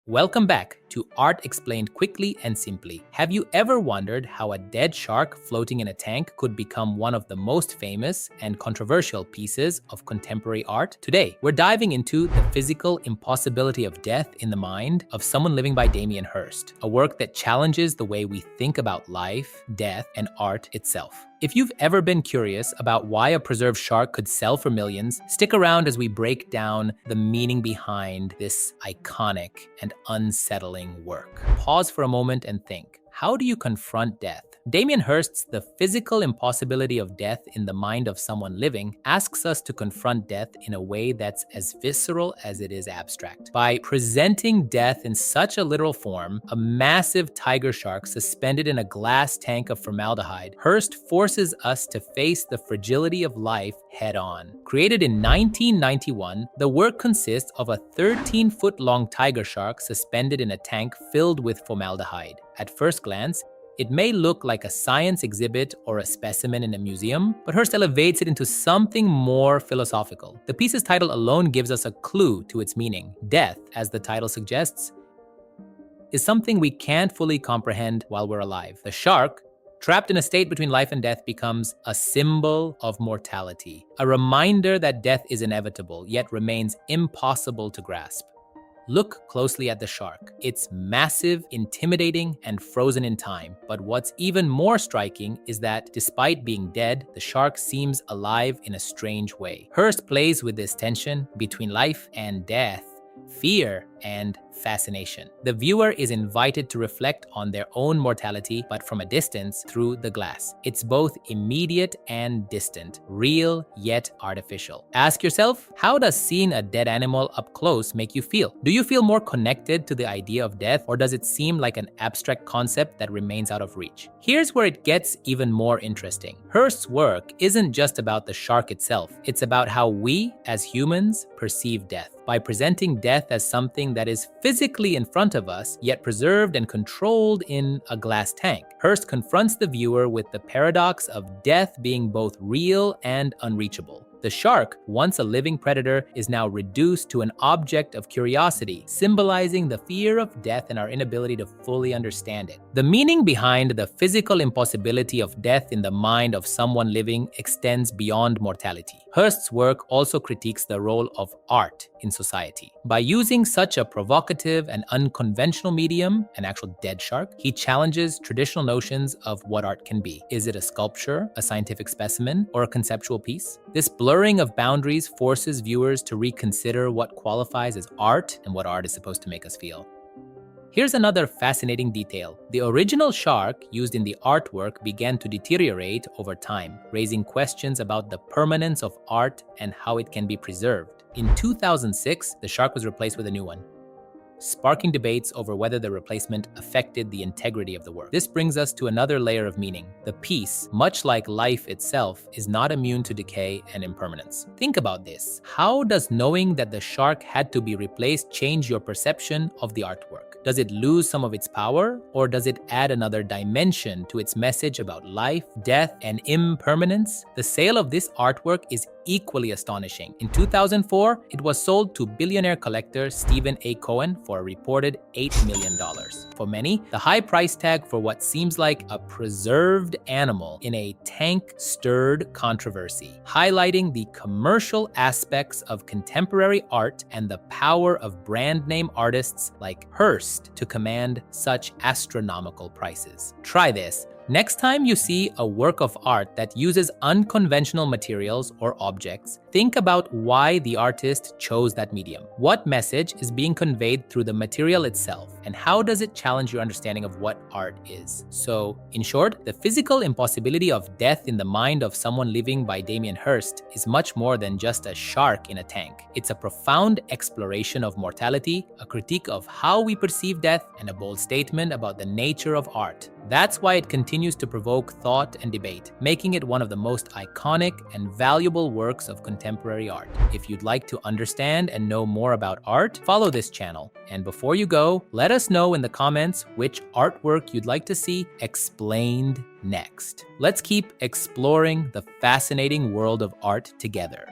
Welcome back to Art Explained Quickly and Simply. Have you ever wondered how a dead shark floating in a tank could become one of the most famous and controversial pieces of contemporary art? Today, we're diving into The Physical Impossibility of Death in the Mind of Someone Living by Damien Hirst, a work that challenges the way we think about life, death, and art itself. If you've ever been curious about why a preserved shark could sell for millions, stick around as we break down the meaning behind this iconic and unsettling work. Pause for a moment and think. How do you confront death? Damien Hirst's The Physical Impossibility of Death in the Mind of Someone Living asks us to confront death in a way that's as visceral as it is abstract. By presenting death in such a literal form, a massive tiger shark suspended in a glass tank of formaldehyde, Hirst forces us to face the fragility of life head-on. Created in 1991, the work consists of a 13-foot-long tiger shark suspended in a tank filled with formaldehyde. At first glance, it may look like a science exhibit or a specimen in a museum, but Hirst elevates it into something more philosophical. The piece's title alone gives us a clue to its meaning. Death, as the title suggests, is something we can't fully comprehend while we're alive. The shark, trapped in a state between life and death, becomes a symbol of mortality, a reminder that death is inevitable, yet remains impossible to grasp. Look closely at the shark. It's massive, intimidating, and frozen in time. But what's even more striking is that despite being dead, the shark seems alive in a strange way. Hirst plays with this tension between life and death, fear and fascination. The viewer is invited to reflect on their own mortality, but from a distance through the glass. It's both immediate and distant, real yet artificial. Ask yourself, how does seeing a dead animal up close make you feel? Do you feel more connected to the idea of death, or does it seem like an abstract concept that remains out of reach? Here's where it gets even more interesting. Hirst's work isn't just about the shark itself. It's about how we, as humans, perceive death. By presenting death as something that is physically in front of us, yet preserved and controlled in a glass tank, Hirst confronts the viewer with the paradox of death being both real and unreachable. The shark, once a living predator, is now reduced to an object of curiosity, symbolizing the fear of death and our inability to fully understand it. The meaning behind the physical impossibility of death in the mind of someone living extends beyond mortality. Hirst's work also critiques the role of art in society. By using such a provocative and unconventional medium, an actual dead shark, he challenges traditional notions of what art can be. Is it a sculpture, a scientific specimen, or a conceptual piece? This blurring of boundaries forces viewers to reconsider what qualifies as art and what art is supposed to make us feel. Here's another fascinating detail. The original shark used in the artwork began to deteriorate over time, raising questions about the permanence of art and how it can be preserved. In 2006, the shark was replaced with a new one, sparking debates over whether the replacement affected the integrity of the work. This brings us to another layer of meaning. The piece, much like life itself, is not immune to decay and impermanence. Think about this. How does knowing that the shark had to be replaced change your perception of the artwork? Does it lose some of its power, or does it add another dimension to its message about life, death, and impermanence? The sale of this artwork is equally astonishing. In 2004, it was sold to billionaire collector Stephen A. Cohen for a reported $8 million. For many, the high price tag for what seems like a preserved animal in a tank stirred controversy, highlighting the commercial aspects of contemporary art and the power of brand name artists like Hirst to command such astronomical prices. Try this. Next time you see a work of art that uses unconventional materials or objects, think about why the artist chose that medium. What message is being conveyed through the material itself, and how does it challenge your understanding of what art is? So, in short, The Physical Impossibility of Death in the Mind of Someone Living by Damien Hirst is much more than just a shark in a tank. It's a profound exploration of mortality, a critique of how we perceive death, and a bold statement about the nature of art. That's why it continues to provoke thought and debate, making it one of the most iconic and valuable works of contemporary art. If you'd like to understand and know more about art, follow this channel. And before you go, let us know in the comments which artwork you'd like to see explained next. Let's keep exploring the fascinating world of art together.